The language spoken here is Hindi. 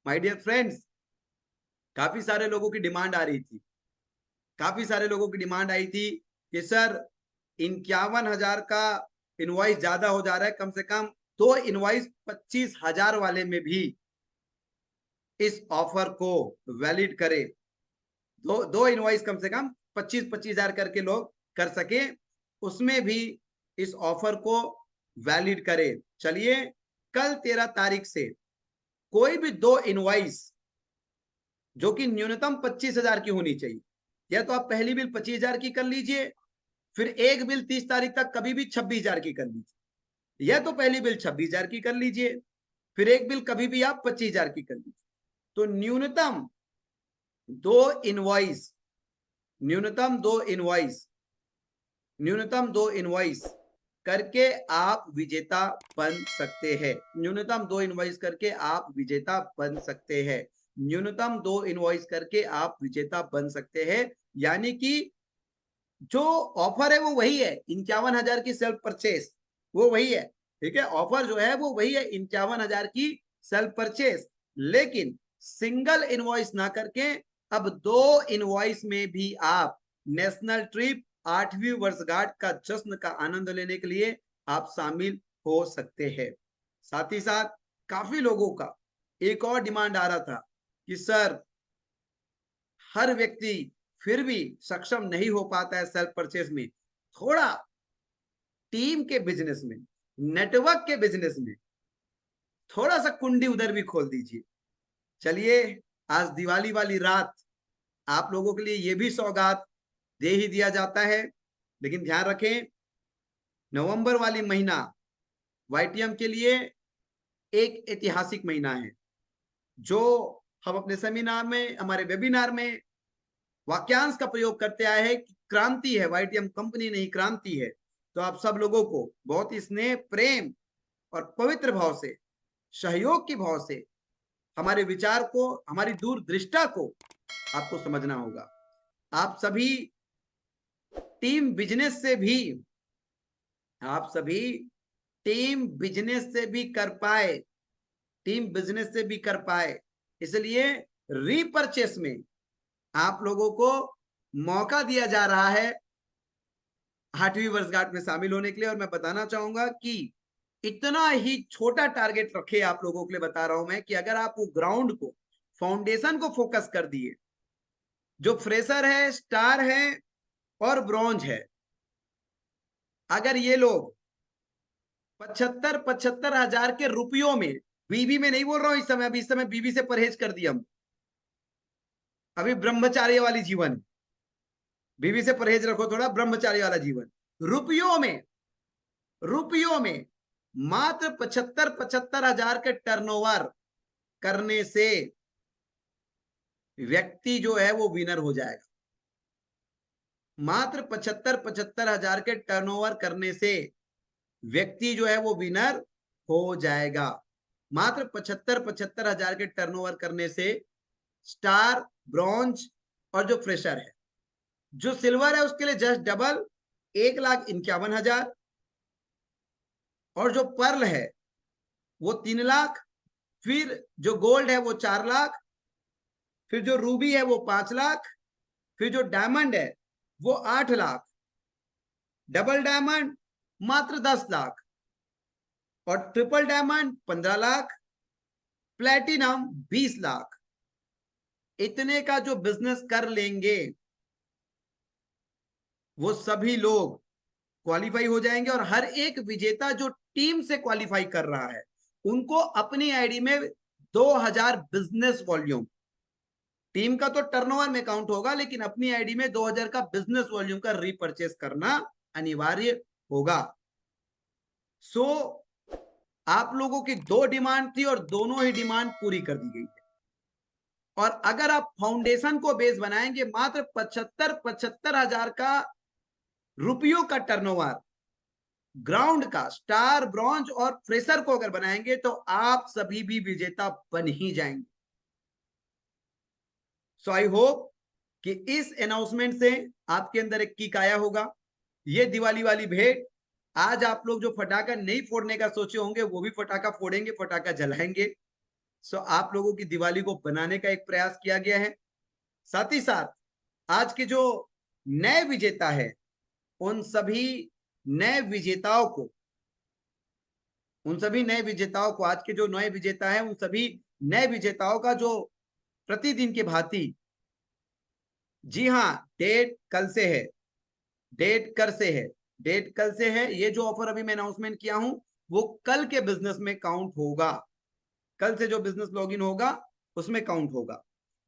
माय डियर फ्रेंड्स, काफी सारे लोगों की डिमांड आ रही थी, काफी सारे लोगों की डिमांड आई थी कि सर 51,000 का इनवॉइस ज्यादा हो जा रहा है, कम से कम 2 इनवॉइस 25,000 वाले में भी इस ऑफर को वैलिड करे। दो इनवॉइस कम से कम 25,000 करके लोग कर सके, उसमें भी इस ऑफर को वैलिड करे। चलिए, कल 13 तारीख से कोई भी 2 इनवॉइस जो कि न्यूनतम 25,000 की होनी चाहिए, या तो आप पहली बिल 25,000 की कर लीजिए, फिर एक बिल 30 तारीख तक कभी भी 26,000 की कर लीजिए, या तो पहली बिल 26,000 की कर लीजिए, फिर एक बिल कभी भी आप 25,000 की कर लीजिए। तो न्यूनतम दो इनवॉइस न्यूनतम दो इनवॉइस न्यूनतम 2 इनवॉइस करके आप विजेता बन सकते हैं। न्यूनतम 2 इनवॉइस करके आप विजेता बन सकते हैं। न्यूनतम 2 इनवॉइस करके आप विजेता बन सकते हैं। यानी कि जो ऑफर है वो वही है, 51,000 की सेल्फ परचेस, वो वही है। ठीक है, ऑफर जो है वो वही है, 51,000 की सेल्फ परचेस, लेकिन सिंगल इनवॉइस ना करके अब 2 इनवॉइस में भी आप नेशनल ट्रिप 8वीं वर्षगांठ का जश्न का आनंद लेने के लिए आप शामिल हो सकते हैं। साथ ही साथ काफी लोगों का एक और डिमांड आ रहा था कि सर, हर व्यक्ति फिर भी सक्षम नहीं हो पाता है सेल्फ परचेस में, थोड़ा टीम के बिजनेस में, नेटवर्क के बिजनेस में थोड़ा सा कुंडी उधर भी खोल दीजिए। चलिए, आज दिवाली वाली रात आप लोगों के लिए यह भी सौगात दे ही दिया जाता है, लेकिन ध्यान रखें, नवंबर वाली महीना वाईटीएम के लिए एक ऐतिहासिक महीना है, जो हम अपने सेमिनार में, हमारे वेबिनार में वाक्यांश का प्रयोग करते आए हैं कि क्रांति है, वाईटीएम कंपनी नहीं क्रांति है। तो आप सब लोगों को बहुत ही स्नेह, प्रेम और पवित्र भाव से, सहयोग की भाव से हमारे विचार को, हमारी दूरदृष्टा को आपको समझना होगा। आप सभी टीम बिजनेस से भी आप सभी टीम बिजनेस से भी कर पाए, टीम बिजनेस से भी कर पाए, इसलिए रीपर्चेस में आप लोगों को मौका दिया जा रहा है 8वीं वर्षगांठ में शामिल होने के लिए। और मैं बताना चाहूंगा कि इतना ही छोटा टारगेट रखे आप लोगों के लिए बता रहा हूं मैं, कि अगर आप वो ग्राउंड को, फाउंडेशन को फोकस कर दिए, जो फ्रेशर है, स्टार है और ब्रॉन्ज है, अगर ये लोग 75,000 के रुपयों में, बीबी में नहीं बोल रहा हूं इस समय, अभी इस समय बीबी से परहेज कर दिया हम, अभी ब्रह्मचार्य वाली जीवन, बीवी से परहेज रखो थोड़ा, ब्रह्मचारी वाला जीवन, रुपयों में मात्र 75,000 के टर्नओवर करने से व्यक्ति जो है वो विनर हो जाएगा। मात्र 75,000 के टर्नओवर करने से व्यक्ति जो है वो विनर हो जाएगा। मात्र 75,000 के टर्नओवर करने से स्टार, ब्रॉन्ज और जो फ्रेशर है, जो सिल्वर है उसके लिए जस्ट डबल 1,51,000, और जो पर्ल है वो 3 लाख, फिर जो गोल्ड है वो 4 लाख, फिर जो रूबी है वो 5 लाख, फिर जो डायमंड है वो 8 लाख, डबल डायमंड मात्र 10 लाख, और triple diamond 15 lakh, platinum 20 lakh. इतने का जो बिजनेस कर लेंगे वो सभी लोग क्वालिफाई हो जाएंगे, और हर एक विजेता जो टीम से क्वालिफाई कर रहा है उनको अपनी आईडी में 2,000 बिजनेस वॉल्यूम, टीम का तो टर्नओवर में काउंट होगा, लेकिन अपनी आईडी में 2,000 का बिजनेस वॉल्यूम का रीपरचेस करना अनिवार्य होगा। सो आप लोगों की 2 डिमांड थी और दोनों ही डिमांड पूरी कर दी गई है। और अगर आप फाउंडेशन को बेस बनाएंगे, मात्र 75,000 का रुपयों का टर्नओवर ग्राउंड का, स्टार, ब्रॉन्ज और फ्रेशर को अगर बनाएंगे तो आप सभी भी विजेता बन ही जाएंगे। सो आई होप कि इस अनाउंसमेंट से आपके अंदर एक किक आया होगा। ये दिवाली वाली भेंट, आज आप लोग जो फटाखा नहीं फोड़ने का सोचे होंगे वो भी फटाखा फोड़ेंगे, फटाखा जलाएंगे। सो आप लोगों की दिवाली को बनाने का एक प्रयास किया गया है। साथ ही साथ आज के जो नए विजेता है, उन सभी नए विजेताओं को आज के जो नए विजेता है, उन सभी नए विजेताओं का जो प्रतिदिन के भांति, जी हाँ, डेट कल से है, डेट कल से है। ये जो ऑफर अभी मैं अनाउंसमेंट किया हूं, वो कल के बिजनेस में काउंट होगा। कल से जो बिजनेस लॉगिन होगा उसमें काउंट होगा।